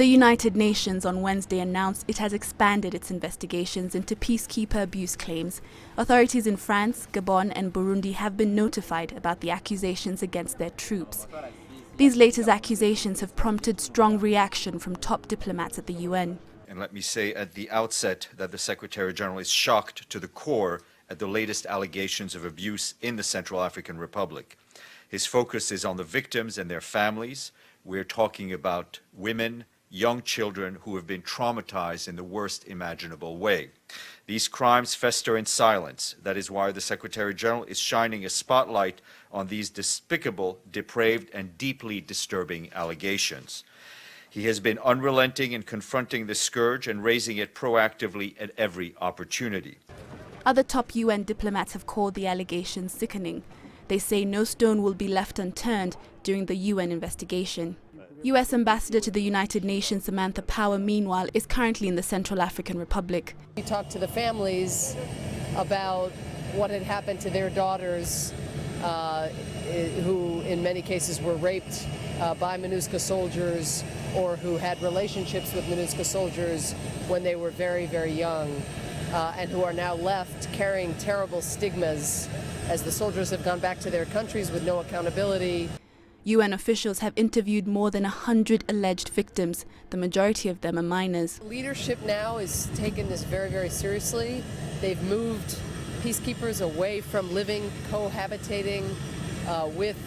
The United Nations on Wednesday announced it has expanded its investigations into peacekeeper abuse claims. Authorities in France, Gabon and Burundi have been notified about the accusations against their troops. These latest accusations have prompted strong reaction from top diplomats at the UN. And let me say at the outset that the Secretary General is shocked to the core at the latest allegations of abuse in the Central African Republic. His focus is on the victims and their families. We're talking about women, young children who have been traumatized in the worst imaginable way. These crimes fester in silence. That is why the Secretary General is shining a spotlight on these despicable, depraved, and deeply disturbing allegations. He has been unrelenting in confronting this scourge and raising it proactively at every opportunity. Other top UN diplomats have called the allegations sickening. They say no stone will be left unturned during the UN investigation. US Ambassador to the United Nations Samantha Power, meanwhile, is currently in the Central African Republic. We talked to the families about what had happened to their daughters, who in many cases were raped by MINUSCA soldiers or who had relationships with MINUSCA soldiers when they were very, very young, and who are now left carrying terrible stigmas as the soldiers have gone back to their countries with no accountability. UN officials have interviewed more than 100 alleged victims. The majority of them are minors. Leadership now is taking this very, very seriously. They've moved peacekeepers away from living, cohabitating with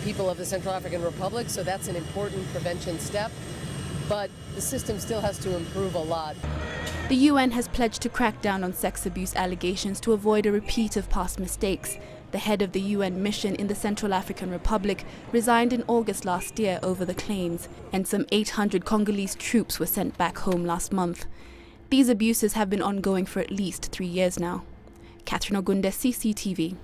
people of the Central African Republic, so that's an important prevention step. But the system still has to improve a lot. The UN has pledged to crack down on sex abuse allegations to avoid a repeat of past mistakes. The head of the UN mission in the Central African Republic resigned in August last year over the claims, and some 800 Congolese troops were sent back home last month. These abuses have been ongoing for at least 3 years now. Catherine Ogunde, CCTV.